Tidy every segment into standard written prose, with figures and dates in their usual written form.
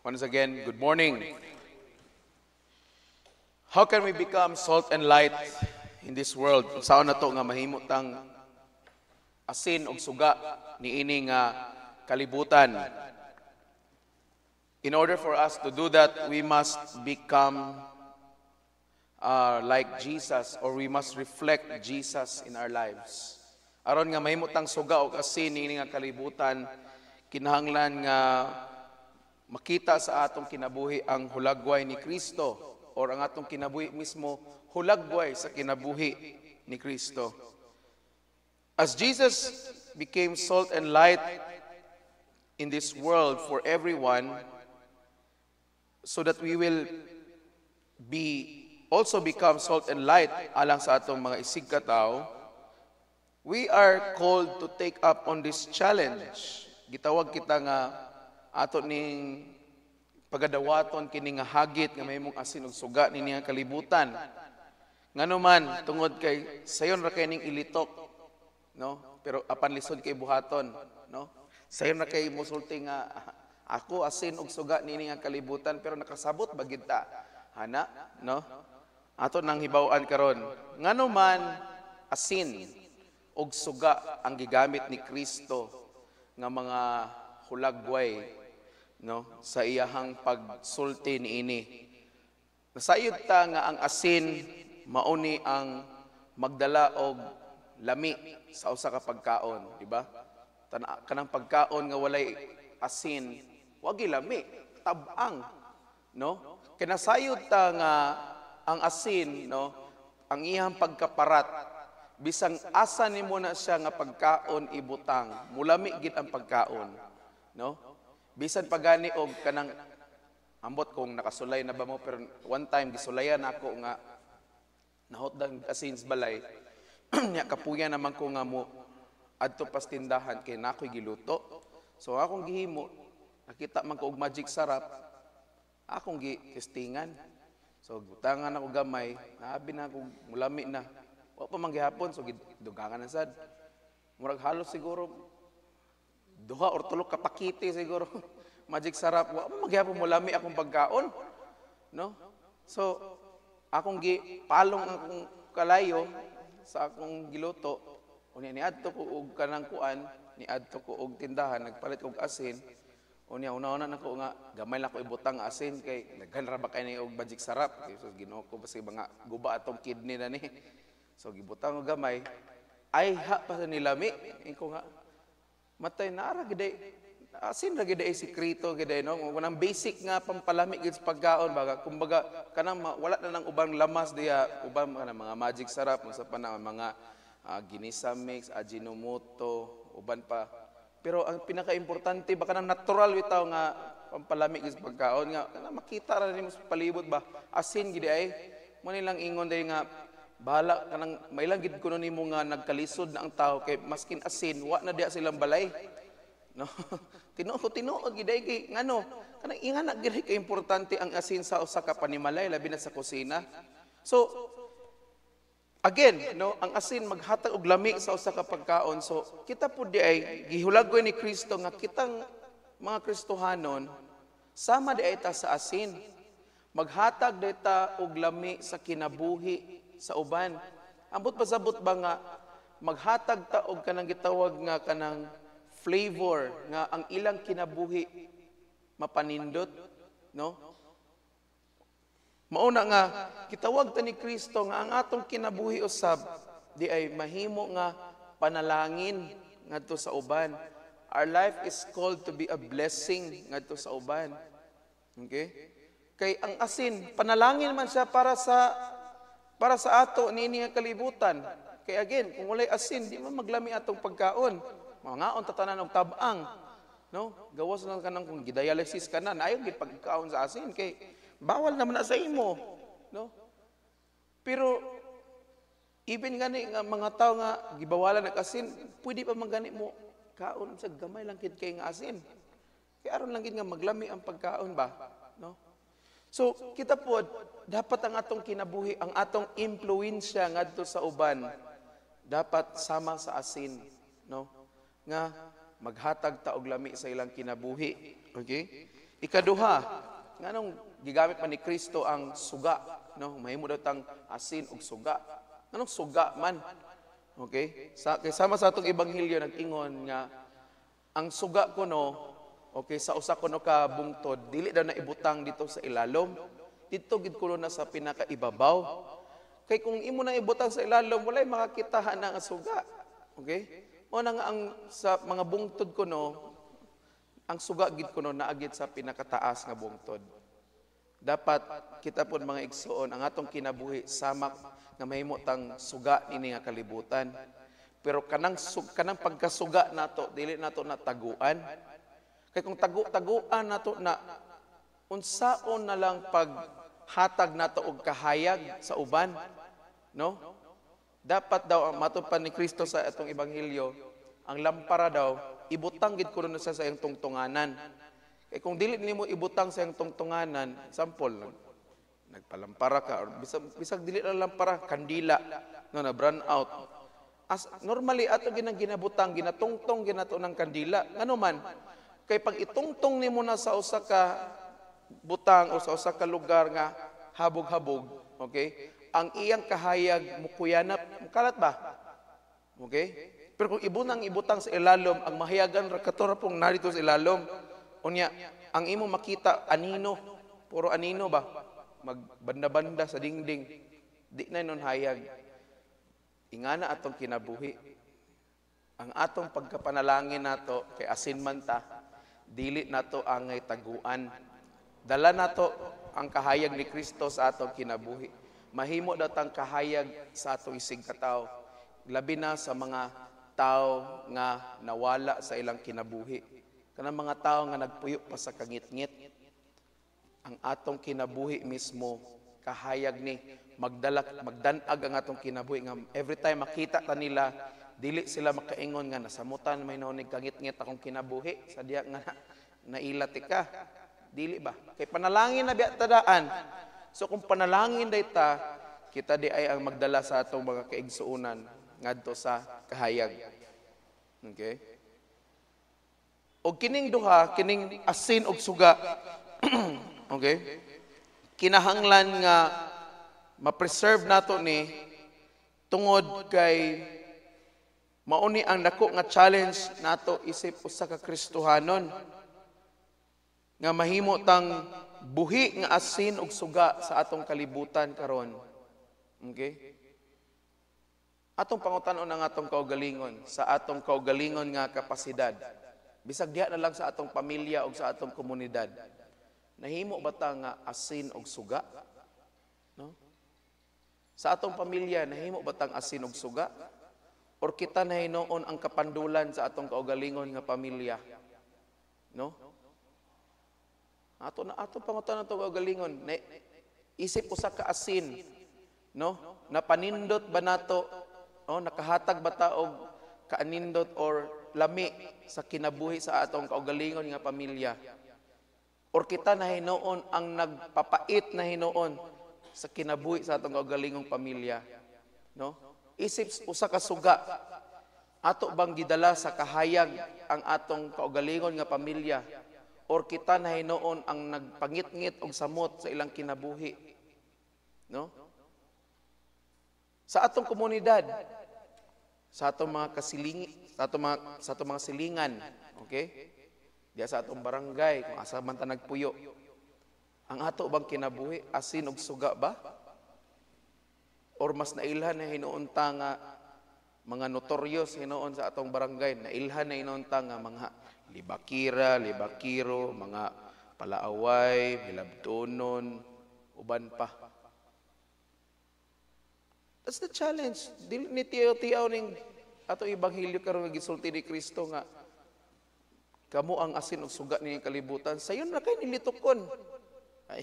Once again, good morning. How can we become salt and light in this world? Saan na to nga mahimot ang asin og suga ni ini nga kalibutan? In order for us to do that, we must become like Jesus, or we must reflect Jesus in our lives. Aron nga mahimot ang suga og asin ni ini nga kalibutan, kinahanglan nga makita sa atong kinabuhi ang hulagway ni Kristo, or ang atong kinabuhi mismo hulagway sa kinabuhi ni Kristo. As Jesus became salt and light in this world for everyone, so that we will also become salt and light alang sa atong mga isig katao, we are called to take up on this challenge. Gitawag kita nga ato ning pagadawaton kini nga hagit nga mahimong asin ug suga nini nga kalibutan. Ngano man tungod kay sayon ra kay ning ilitok, no? Pero apan lisod kay buhaton, no? Sayon ra kay musulti nga ako asin ug suga nini nga kalibutan, pero nakasabot ba gid ta? Hana, no? Ato nang hibaw-an karon. Ngano man asin ug suga ang gigamit ni Kristo nga mga hulagway, no, sa iyahang pagsulti niini. Nasayod ta nga ang asin mauni ang magdala og lami sa usa ka pagkaon, di ba? Kanang pagkaon nga walay asin, wagi lami, tab-ang, no? Kinasayod ta nga ang asin, no, ang iyang pagkaparat, bisang asa nimo na siya nga pagkaon ibutang, mulami gid ang pagkaon, no? Bisan pagani og kanang ambot kung nakasulay na ba mo, pero one time gisulayan ako nga nahotdang asin sa balay. Nya kapuya naman ko nga mo adto pas tindahan kay nakoy giluto. So akong gihimo, nakita man ko og magic sarap, akong gitestingan. So butangan ako gamay, naabi na ako mulami na. Wa pa man gihapon, so gidugangan na sad. Murag halos siguro duha or tulo ka pakiti siguro. Magic sarap. Wa mo magyapon mo lami akong pagkaon, no? So akong palong akong kalayo sa akong giluto. Unya niadto ko og kanang kuan, niadto ko og tindahan, nagpalit og asin. Unya una-una nako nga gamay lang ko ibutang asin kay daghan ra ba kay ni og magic sarap. So Ginoo ko basi mga guba atong kidney na ni. So gibutang og gamay. Ay ha pa sa nilami. Ingko nga matay na ara gid asin ra gid ay sikreto gid no, kanang basic nga pampalami gid sa pagkaon baga kumbaga kanang wala na nang ubang lamas diya, ubang kanang mga magic sarap sa panahon mga ginisa mix, ajinomoto, uban pa. Pero ang pinaka-importante baka nang natural bitaw nga pampalami gid sa pagkaon nga kanang makita ra nimo sa palibot ba asin gid ay mo nilang ingon day nga bahala kanang mailang gid kuno nimo nga nagkalisod na ang tao kay maskin asin wa na diya silang balay, no? Tinuod gid kay ngano kanang ingana gid kay importante ang asin sa usa ka panimalay labi na sa kusina. So again, no, ang asin maghatag og lami sa usa ka pagkaon. So kita pud di ay gihulagway ni Kristo nga kitang mga Kristohanon sama di ay ta sa asin. Maghatag data og lami sa kinabuhi sa uban. Ambot pasabot ba nga maghatag ta og kanang gitawag nga kanang flavor nga ang ilang kinabuhi mapanindot, no? Mauna nga gitawag ta ni Kristo nga ang atong kinabuhi usab di ay mahimo nga panalangin ngadto sa uban. Our life is called to be a blessing ngadto sa uban. Okay? Kay ang asin panalangin man siya para sa ato niini nga kalibutan. Kay again, kung walay asin, di man maglami atong pagkaon. Mangaon tatanan og tab-ang, no? Gawas lang kanang kung gidialysis ka na, ayon gid pagkaon sa asin kay bawal naman na sa imo, no? Pero even gani nga mga tao nga gibawalan ng asin, pwede pa man gani mo kaon sa gamay lang kid kay nga asin. Kay aron lang gid nga maglami ang pagkaon ba, no? So kita pod dapat ang atong kinabuhi, ang atong impluwensya ngadto sa uban dapat sama sa asin, no? Nga maghatag ta og lami sa ilang kinabuhi. Okay? Ikaduha, nganong gigamit man ni Kristo ang suga, no? Mahimo daw tang asin ug suga. Anong suga man? Okay? Kay sama sa atong ebanghelyo nag-ingon nga ang suga kuno, okay, sa usa kuno ka bungtod, dili daw na ibutang dito sa ilalom. Dito gid kuno na sa pinakaibabaw. Kay kung imo na ibutang sa ilalom, walay makakitahan na nga suga. Okay? O na nga ang sa mga bungtod kuno, ang suga gid kuno naagid sa pinakataas nga bungtod. Dapat kita pod mga igsoon ang atong kinabuhi sama nga mahimo tang suga ini nga kalibutan. Pero kanang pagkasuga nato dili nato na taguan. Kay kung taguan nato na unsaon na lang paghatag nato og kahayag sa uban, no? Dapat daw matupad ni Kristo sa atong ebanghelyo, ang lampara daw ibutang gid kuno sa iyang tungtunganan. Kay kung dili nimo ibutang sa iyang tungtunganan, example, nagpalampara ka or bisag dili lang lampara, kandila, no, na burn out. As normally ato ginang ginabutang, ginatungtong ginato ng kandila. Ngano man, kay pag itungtong nimo na sa usa ka butang o sa usa ka lugar nga habog-habog, okay? Ang iyang kahayag mukuyanap, mukalat ba? Okay? Pero kung ibutang sa ilalom, ang mahayagan ra katora pong narito sa ilalom, unya, ang imo makita anino, puro anino ba? Magbanda-banda sa dingding. Di na nun hayag. Ingana atong kinabuhi. Ang atong pagkapanalangin nato kay asin man ta, dili nato angay taguan. Dala nato ang kahayag ni Kristo sa atong kinabuhi. Mahimo datang kahayag sa atong isig katawo. Labi na sa mga tao nga nawala sa ilang kinabuhi. Kanang mga tao nga nagpuyo pa sa kangit-ngit. Ang atong kinabuhi mismo, kahayag ni magdanag ang atong kinabuhi nga every time makita ta nila, dili sila makaingon nga nasamutan may naonig kangit-ngit akong kinabuhi sa diya nga nailat ka. Dili ba? Kay panalangin na biya tadaan. So kung panalangin dayta, kita di ay ang magdala sa atong mga kaigsuunan ngadto sa kahayag. Okay? O kining duha, kining asin og suga. Okay? Kinahanglan nga ma-preserve nato ni tungod kay mauni ang dako nga challenge nato isip usa ka Kristohanon nga mahimo tang buhi nga asin ug suga sa atong kalibutan karon. Okay? Atong pangutan-on ang atong kaugalingon sa atong kaugalingon nga kapasidad. Bisag diha na lang sa atong pamilya ug sa atong komunidad. Nahimo ba ta nga asin ug suga? No? Sa atong pamilya nahimo ba tang asin ug suga? Or kita nahinuon ang kapandulan sa atong kaugalingon nga pamilya? No? Ato pangutan nato kaugalingon, isip usa ka asin, no? Napanindot ba nato, nakahatag ba ta og kaanindot or lami sa kinabuhi sa atong kaugalingon nga pamilya? Or kita na hinuon ang nagpapait na hinuon sa kinabuhi sa atong kaugalingong pamilya, no? Isip usa ka suga, ato bang gidala sa kahayag ang atong kaugalingon nga pamilya? Or kita na hinuon ang nagpangit-ngit og samot sa ilang kinabuhi, no? Sa atong komunidad, sa atong mga sa atong mga silingan, okay? Diya sa atong barangay, kung asa man ta nagpuyo. Ang ato bang kinabuhi, asin og suga ba? Or mas nailhan na hinuon ta nga mga notorious hinuon sa atong barangay, nailhan na hinuon ta nga mga libakiro, mga palaaway, bilabtonon, uban pa. That's the challenge. Dili ni tiyaw ning atong ebanghelyo karon nga gisulti ni Kristo nga kamo ang asin ug suga ni kalibutan. Sayon na kay nilitukon. Ay,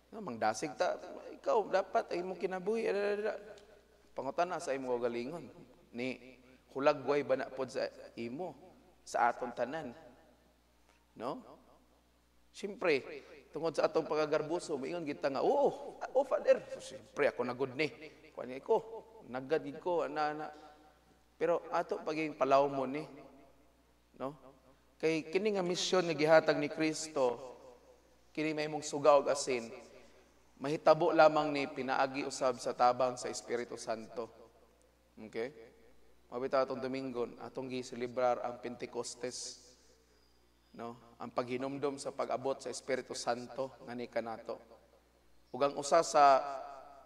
namang dasig ta. Ikaw dapat ay imong kinabuhi. Pangutan na sa imong kaugalingon. Ni hulagway ba na pod sa imo sa aton tanan. No? Siyempre, tungod sa atong pagagarbuso, maingon kita nga, Father. So, siyempre, ako nagod ni. Kuan ko, nagad ko, ana. Pero ato paging palaw mo ni. No? Kay kini nga misyon nga gihatag ni Kristo, kini mahimong suga og asin, mahitabo lamang ni pinaagi usab sa tabang sa Espiritu Santo. Okay? Mabitaw atong Domingon, atong giselebrar ang Pentecostes. No? Ang paghinumdom sa pag-abot sa Espiritu Santo ngani kanato. Ug ang usa sa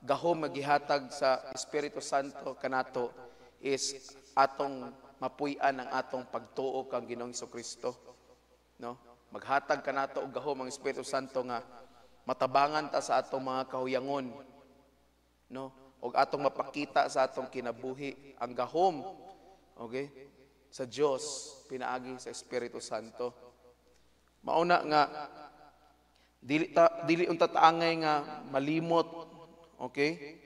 gahom nga gihatag sa Espiritu Santo kanato is atong mapuy-an ang atong pagtuo kang Ginoong Hesukristo. No? Maghatag kanato og gahom ang Espiritu Santo nga matabangan ta sa atong mga kahuyangon, no? Og atong mapakita sa atong kinabuhi ang gahom, okay, sa Dios pinaagi sa Espiritu Santo. Mauna nga dili unta taangay nga malimot, okay,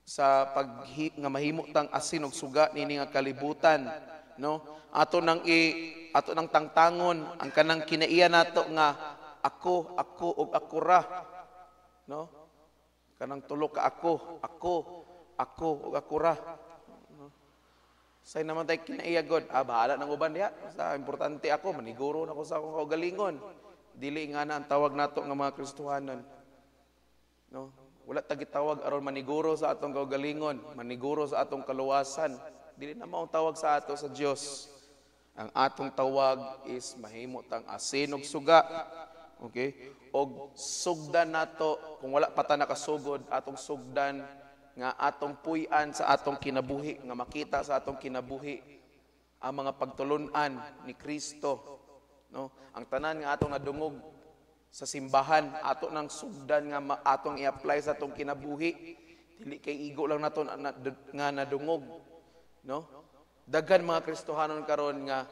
sa nga mahimo tang asin og suga nini nga kalibutan, no? Ato nang tangtangon ang kanang kinaiya nato nga ako ug ako ra, no? Kanang tulo ka ako ug ako ra. No? Say naman tay kinaiya god, bahala nang uban diha. Sa importante ako, maniguro na ko sa akong kaugalingon. Dili nga na ang tawag nato nga mga Kristohanon. No? Wala ta gitawag aron maniguro sa atong kaugalingon, maniguro sa atong kaluwasan. Dili na mao tawag sa ato sa Dios. Ang atong tawag is mahimo tang asin ug suga. Okay? Og sugdan nato, kung wala pa ta nakasugod, atong sugdan nga atong puy-an sa atong kinabuhi, nga makita sa atong kinabuhi ang mga pagtulun-an ni Kristo. No? Ang tanan nga atong nadungog sa simbahan, ato nang sugdan nga atong i-apply sa atong kinabuhi. Dili kay igo lang nato nga nadungog. No? Daghan mga Kristohanon karon nga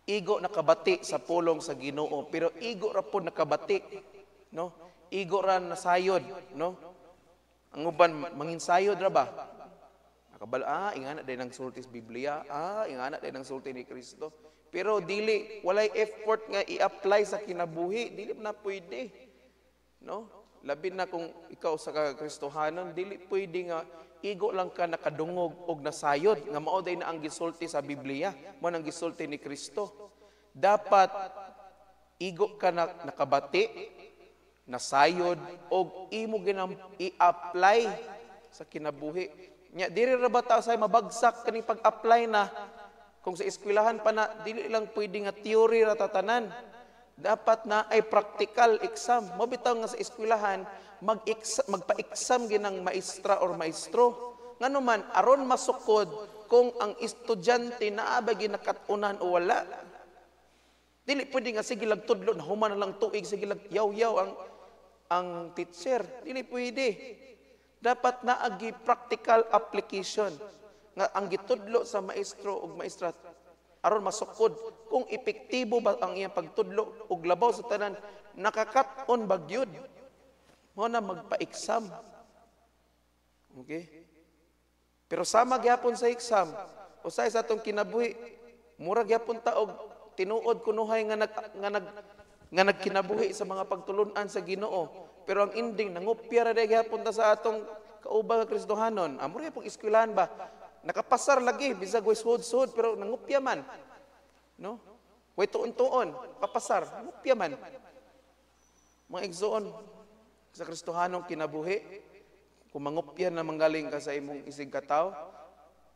igo nakabati sa pulong sa Ginoo, pero igo ra pud nakabati, no? Igo ra nasayod, no? Ang uban manginsayod ra ba? Nakabala, ingana day nang sulti sa Biblia, ingana day nang sulti ni Kristo. Pero dili walay effort nga i-apply sa kinabuhi, dili na pwede. No? Labi na kung ikaw sa Kristohanon, dili pwede nga igo lang ka nakadungog og nasayod nga mao day na ang gisulti sa Biblia, mao nang gisulti ni Kristo. Dapat igo ka na nakabati, nasayod og imo ginam i-apply sa kinabuhi. Nya diri ra ba ta say mabagsak kaning pag-apply na kung sa eskwelahan pa na dili lang pwede nga theory ra tatanan. Dapat na ay practical exam. Mabitaw nga sa eskwelahan, magpa-exam ginang maestra or maestro. Ngano man, aron masukod kung ang estudyante naaba ginakatunan o wala. Dili pwede nga sige lag tudlo, nahuman na lang tuig, sige lag yaw-yaw ang teacher. Dili pwede. Dapat na agi practical application. Nga ang gitudlo sa maestro o maestra, aron masukod kung epektibo ba ang iyang pagtudlo ug labaw sa tanan nakakat-on ba gyud mo na magpa-exam. Okay? Pero sama gyapon sa exam usay sa atong kinabuhi mura gyapon ta og tinuod kunuhay nga nagkinabuhi sa mga pagtulun-an sa Ginoo, pero ang ending nangupya ra gyapon ta sa atong kaubang nga Kristohanon. Amura pong eskwelahan ba nakapasar lagi, bisag way suod-suod, pero nangupya man. No? Way tuon-tuon, kapasar, nangupya man. Mga igsoon, sa Kristohanong kinabuhi, kung mangupya na manggaling ka sa imong isig kataw,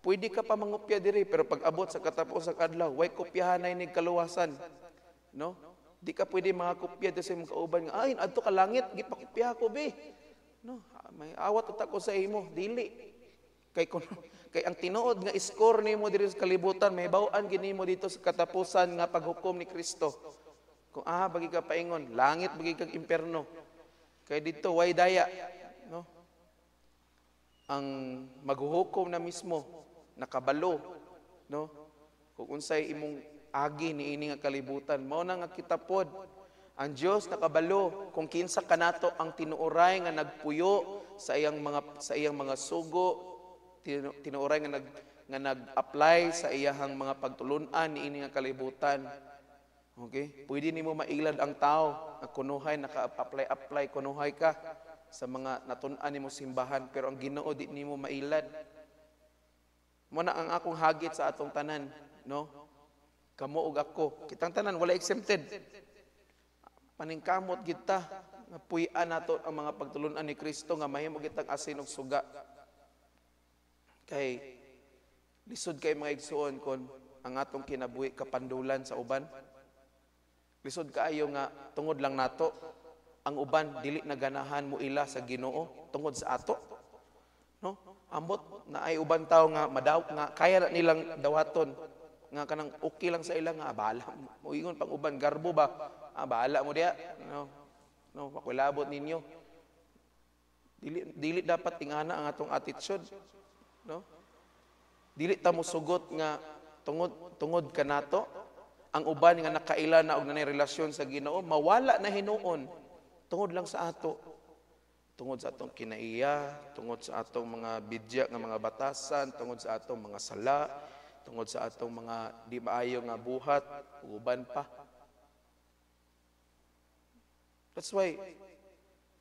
pwede ka pa mangupya diri, pero pag abot sa katapos sa kadlaw, way kopyahan na inig kaluwasan. No? Di ka pwede mga kopya sa imong kauban nga, ay, adto ka langit, gipakopya ko, be. No? May awat utak ko sa imo, dili. Kay ang tinuod nga score nimo diri sa kalibutan may baw-an ginimo dito sa katapusan nga paghukom ni Kristo. Kung bagi ka paingon, langit bagi kag impierno. Kay dito way daya, no? Ang maghuhukom na mismo nakabalo, no? Kung unsay imong agi niini nga kalibutan, mao na nga kita pod. Ang Dios nakabalo kung kinsa kanato ang tinuoray nga nagpuyo sa iyang mga sugo, tinuoray nga nag-apply sa iyahang mga pagtulunan niini nga kalibutan. Okay? Pwede nimo mailad ang tao nga kunuhay naka-apply kunuhay ka sa mga natun-an nimo simbahan, pero ang Ginoo di nimo mailad. Mo na ang akong hagit sa atong tanan, no? Kamo ug ako, kitang tanan wala exempted. paningkamot kita nga puy-an nato ang mga pagtulunan ni Kristo nga mahimo kitang asin ug suga. Kay lisod kay mga igsuon kon ang atong kinabuhi kapandulan sa uban. Lisod kaayo nga tungod lang nato ang uban dili na ganahan mo ila sa Ginoo tungod sa ato. No? Ambot na ay uban tawo nga madaw nga kaya na nilang dawaton nga kanang okay lang sa ila nga bahala mo ingon pang uban garbo ba bahala mo diya no makulabot ninyo dili dapat tingana ang atong attitude no dili ta mo sugot nga tungod kanato ang uban nga nakaila na og nanay relasyon sa Ginoo mawala na hinuon tungod lang sa ato tungod sa atong kinaiya tungod sa atong mga bidya nga mga batasan tungod sa atong mga sala tungod sa atong mga di maayo nga buhat, uban pa. That's why,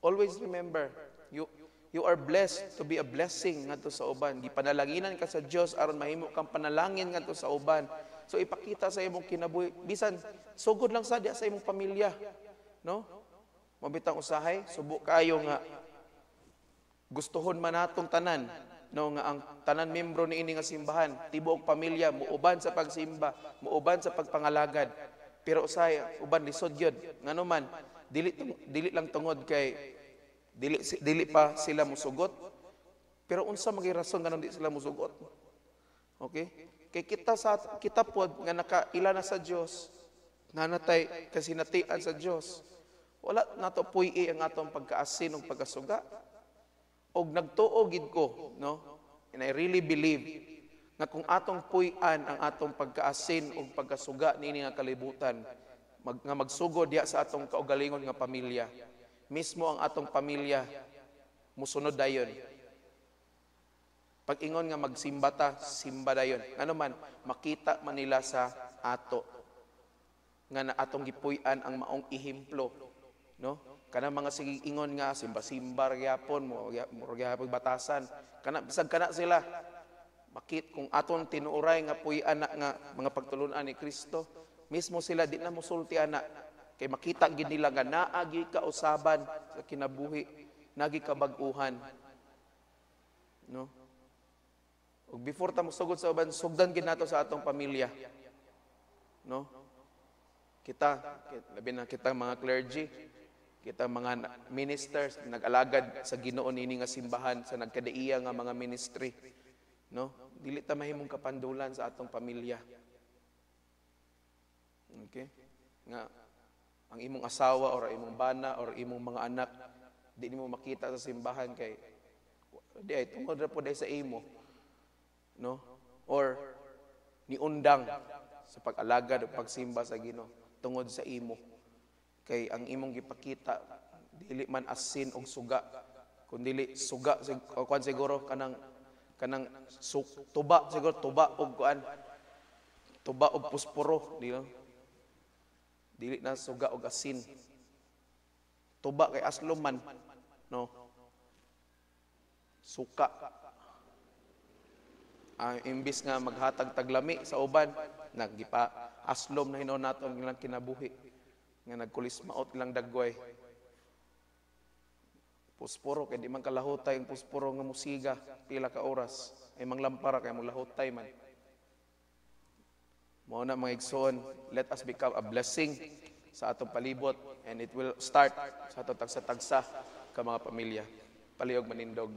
always remember, you are blessed to be a blessing ngadto sa uban. Gipanalanginan ka sa Dios aron mahimo kang panalangin ngadto sa uban. So ipakita sa imong kinabuhi, bisan sugod lang sadya sa imong pamilya, no? Mabitang usahay, subo kayo nga gustuhon man natong tanan no nga ang tanan membro niini nga simbahan tibuok pamilya muuban sa pagsimba muuban sa pagpangalagad pero usay uban lisod gyud nganuman dili lang tungod kay dili pa sila mosugot pero unsa magay rason nganong di sila mosugot okay kay kita pod nga nakaila na sa Dios nanatay kasinatian sa Dios wala nato puy ang atong pagkaasin ug pagkasuga og nagtuo gid ko no and I really believe nga kung atong puy-an ang atong pagkaasin ug pagkasuga niini nga kalibutan nga magsugod diya sa atong kaugalingon nga pamilya mismo ang atong pamilya musunod dayon pag ingon nga magsimba ta simba dayon ano man makita man nila sa ato nga na atong gipuy-an ang maong ehemplo no kanang mga sige ingon nga simba-simba gyapon mo gyapon batasan kana bisag kana sila makit kung aton tinuoray nga puy-an nga mga pagtulunan ni Kristo mismo sila di na mosulti ana kay makita gid nila nga naagi kausaban sa kinabuhi nagi kabag-uhan no ug before ta mosugod sa uban sugdan gid nato sa atong pamilya no kita labi na kita mga clergy kita mga ministers nag-alagad sa Ginoo nini nga simbahan sa nagkadaiya nga mga ministry no dili ta mahimong kapandulan sa atong pamilya okay nga ang imong asawa or imong bana or imong mga anak di nimo makita sa simbahan kay di ay tungod ra pod sa imo no or niundang sa pag-alagad o pagsimba sa Ginoo tungod sa imo kay ang imong gipakita dili man asin og suga kundi suga o kuan siguro kanang tuba siguro tuba og kuan tuba og pusporo dili na suga og asin tuba kay aslom man no suka imbis nga maghatag taglami sa uban naggipa aslom na hinuon nato ang ilang kinabuhi nga nagkulis maot lang dagway pusporo kay di man kalahutay ang pusporo nga musiga pila ka oras ay manglampara kay mo lahutay man mao na mga igsoon let us become a blessing sa atong palibot and it will start sa atong tagsa-tagsa ka mga pamilya palihog manindog